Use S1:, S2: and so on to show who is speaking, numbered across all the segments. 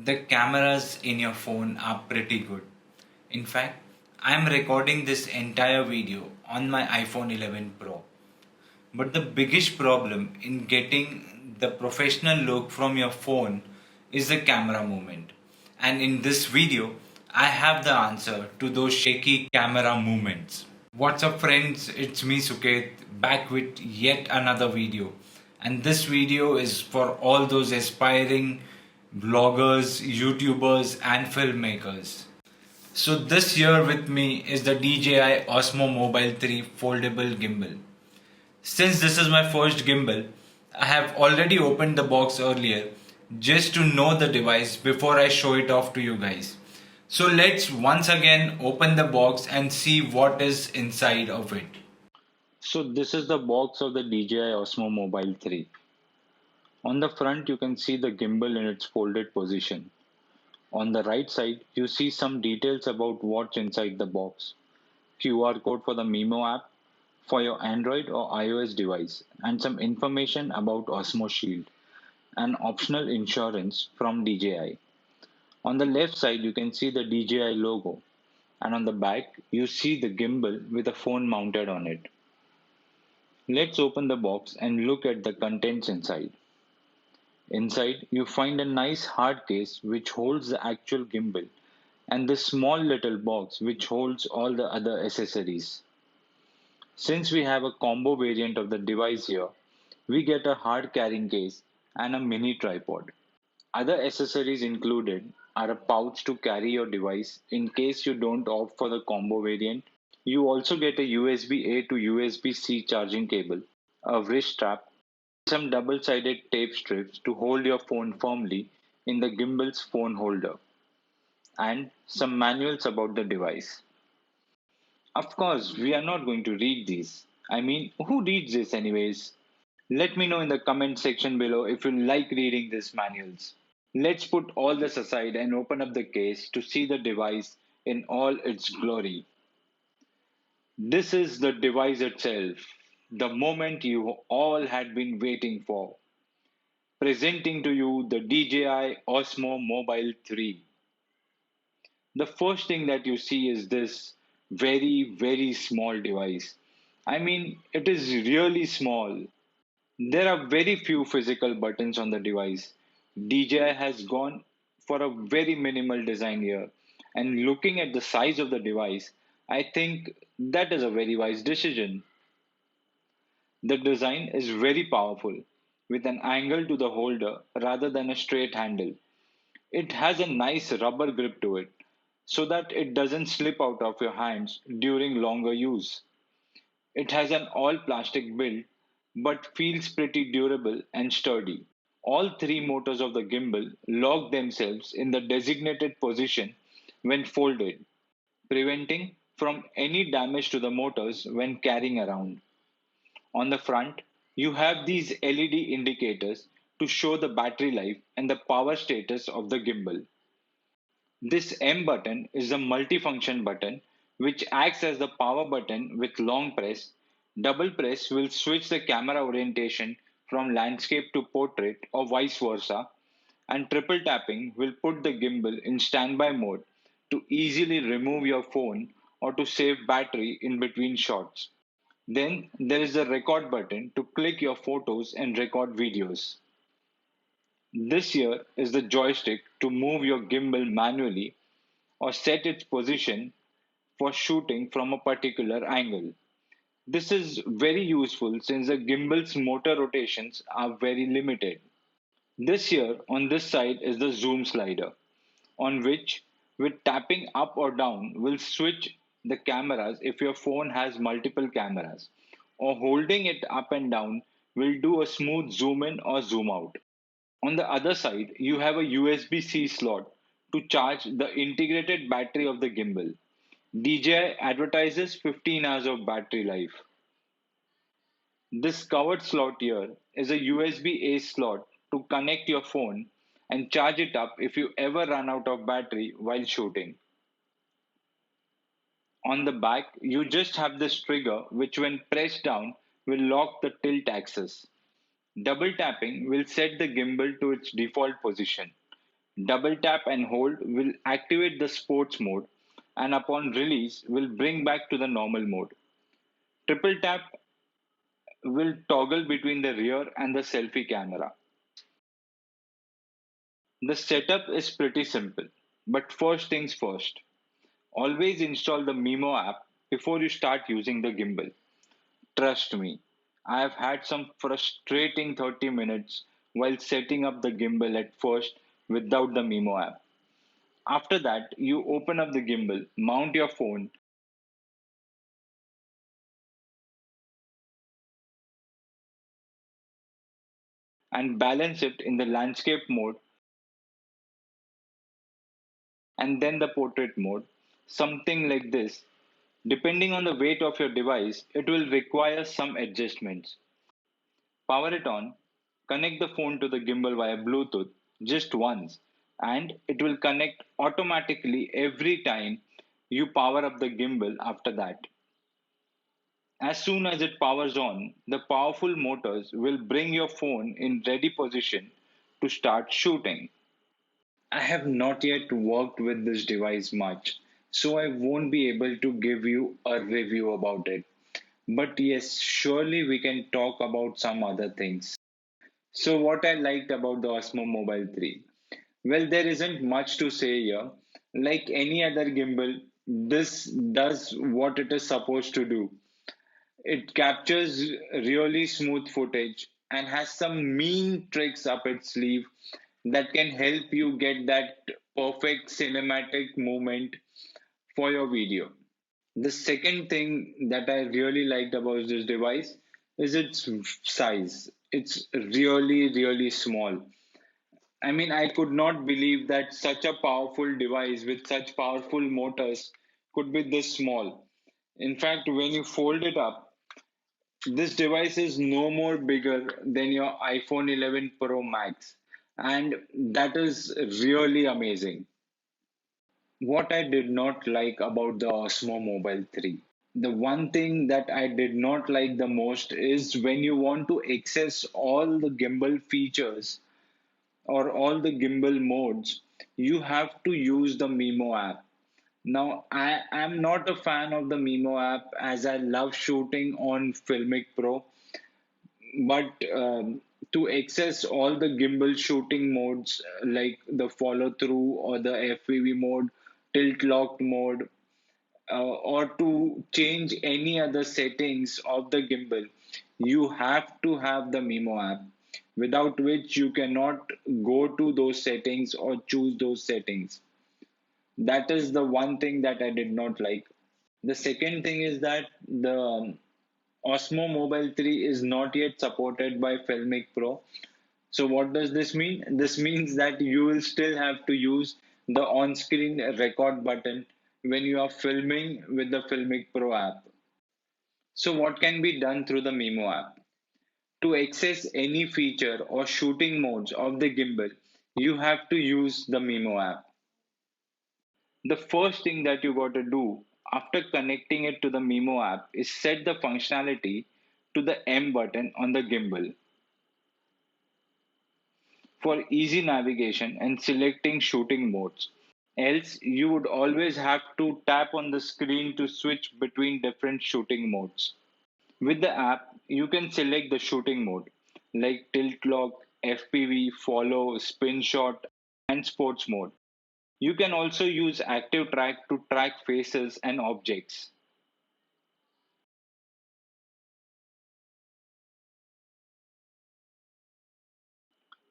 S1: The cameras in your phone are pretty good. In fact, I am recording this entire video on my iPhone 11 Pro. But the biggest problem in getting the professional look from your phone is the camera movement. And in this video, I have the answer to those shaky camera movements. What's up friends, it's me Suket back with yet another video. And this video is for all those aspiring bloggers, YouTubers and filmmakers. So this year with me is the DJI Osmo Mobile 3 foldable gimbal. Since this is my first gimbal, I have already opened the box earlier just to know the device before I show it off to you guys. So let's once again open the box and see what is inside of it.
S2: So this is the box of the DJI Osmo Mobile 3. On the front you can see the gimbal in its folded position. On the right side you see some details about what's inside the box. QR code for the Mimo app for your Android or iOS device and some information about Osmo Shield and optional insurance from DJI. On the left side you can see the DJI logo and on the back you see the gimbal with a phone mounted on it. Let's open the box and look at the contents inside. Inside, you find a nice hard case which holds the actual gimbal and this small little box which holds all the other accessories. Since we have a combo variant of the device here, we get a hard carrying case and a mini tripod. Other accessories included are a pouch to carry your device in case you don't opt for the combo variant. You also get a USB-A to USB-C charging cable, a wrist strap, some double-sided tape strips to hold your phone firmly in the gimbal's phone holder, and some manuals about the device. Of course, we are not going to read these. I mean, who reads this anyways? Let me know in the comment section below if you like reading these manuals. Let's put all this aside and open up the case to see the device in all its glory. This is the device itself, the moment you all had been waiting for. Presenting to you the DJI Osmo Mobile 3. The first thing that you see is this very small device. I mean, it is really small. There are very few physical buttons on the device. DJI has gone for a very minimal design here. And looking at the size of the device, I think that is a very wise decision. The design is very powerful, with an angle to the holder rather than a straight handle. It has a nice rubber grip to it, so that it doesn't slip out of your hands during longer use. It has an all plastic build, but feels pretty durable and sturdy. All three motors of the gimbal lock themselves in the designated position when folded, preventing from any damage to the motors when carrying around. On the front, you have these LED indicators to show the battery life and the power status of the gimbal. This M button is a multifunction button which acts as the power button with long press. Double press will switch the camera orientation from landscape to portrait or vice versa, and triple tapping will put the gimbal in standby mode to easily remove your phone or to save battery in between shots. Then there is the record button to click your photos and record videos. This here is the joystick to move your gimbal manually or set its position for shooting from a particular angle. This is very useful since the gimbal's motor rotations are very limited. This here on this side is the zoom slider, on which with tapping up or down will switch the cameras if your phone has multiple cameras, or holding it up and down will do a smooth zoom in or zoom out. On the other side, you have a USB-C slot to charge the integrated battery of the gimbal. DJI advertises 15 hours of battery life. This covered slot here is a USB-A slot to connect your phone and charge it up if you ever run out of battery while shooting. On the back, you just have this trigger which when pressed down will lock the tilt axis. Double tapping will set the gimbal to its default position. Double tap and hold will activate the sports mode, and upon release will bring back to the normal mode. Triple tap will toggle between the rear and the selfie camera. The setup is pretty simple, but first things first. Always install the Mimo app before you start using the gimbal. Trust me, I have had some frustrating 30 minutes while setting up the gimbal at first without the Mimo app. After that, you open up the gimbal, mount your phone, and balance it in the landscape mode and then the portrait mode. Something like this. Depending on the weight of your device, it will require some adjustments. Power it on, connect the phone to the gimbal via Bluetooth just once, and it will connect automatically every time you power up the gimbal after that. As soon as it powers on, the powerful motors will bring your phone in ready position to start shooting. I have not yet worked with this device much, so I won't be able to give you a review about it. But yes, surely we can talk about some other things. So, what I liked about the Osmo Mobile 3? Well, there isn't much to say here. Like any other gimbal, this does what it is supposed to do. It captures really smooth footage and has some mean tricks up its sleeve that can help you get that perfect cinematic moment for your video. The second thing that I really liked about this device is its size. It's really small. I mean, I could not believe that such a powerful device with such powerful motors could be this small. In fact, when you fold it up, this device is no more bigger than your iPhone 11 Pro Max. And that is really amazing. What I did not like about the Osmo Mobile 3. The one thing that I did not like the most is when you want to access all the gimbal features or all the gimbal modes, you have to use the Mimo app. Now, I am not a fan of the Mimo app as I love shooting on Filmic Pro, but to access all the gimbal shooting modes like the follow through or the FPV mode, tilt locked mode, or to change any other settings of the gimbal, you have to have the Mimo app, without which you cannot go to those settings or choose those settings. That is the one thing that I did not like. The second thing is that the Osmo Mobile 3 is not yet supported by Filmic Pro. So what does this mean? This means that you will still have to use the on-screen record button when you are filming with the Filmic Pro app. So what can be done through the Mimo app? To access any feature or shooting modes of the gimbal, you have to use the Mimo app. The first thing that you got to do after connecting it to the Mimo app is set the functionality to the M button on the gimbal for easy navigation and selecting shooting modes. Else, you would always have to tap on the screen to switch between different shooting modes. With the app, you can select the shooting mode like tilt lock, FPV, follow, spin shot, and sports mode. You can also use active track to track faces and objects.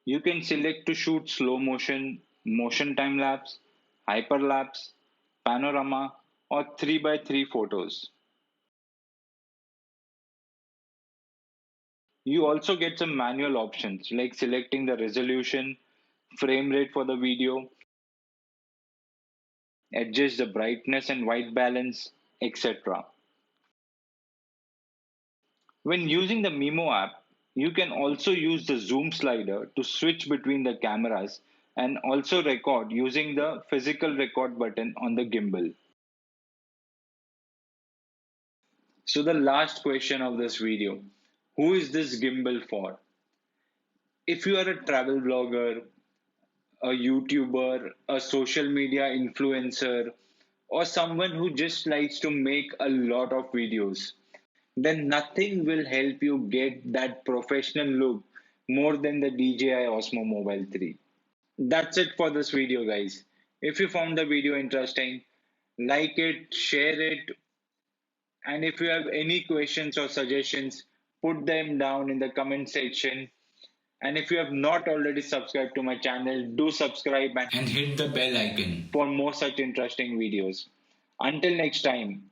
S2: You can select to shoot slow motion, motion time lapse, hyperlapse, panorama, or 3 by 3 photos. You also get some manual options like selecting the resolution, frame rate for the video, adjust the brightness and white balance, etc. When using the Mimo app, you can also use the zoom slider to switch between the cameras and also record using the physical record button on the gimbal. So the last question of this video, who is this gimbal for? If you are a travel blogger, a YouTuber, a social media influencer, or someone who just likes to make a lot of videos, then nothing will help you get that professional look more than the DJI Osmo Mobile 3. That's it for this video, guys. If you found the video interesting, like it, share it, and if you have any questions or suggestions, put them down in the comment section. And if you have not already subscribed to my channel, do subscribe and
S1: and hit the bell icon.
S2: for more such interesting videos. Until next time,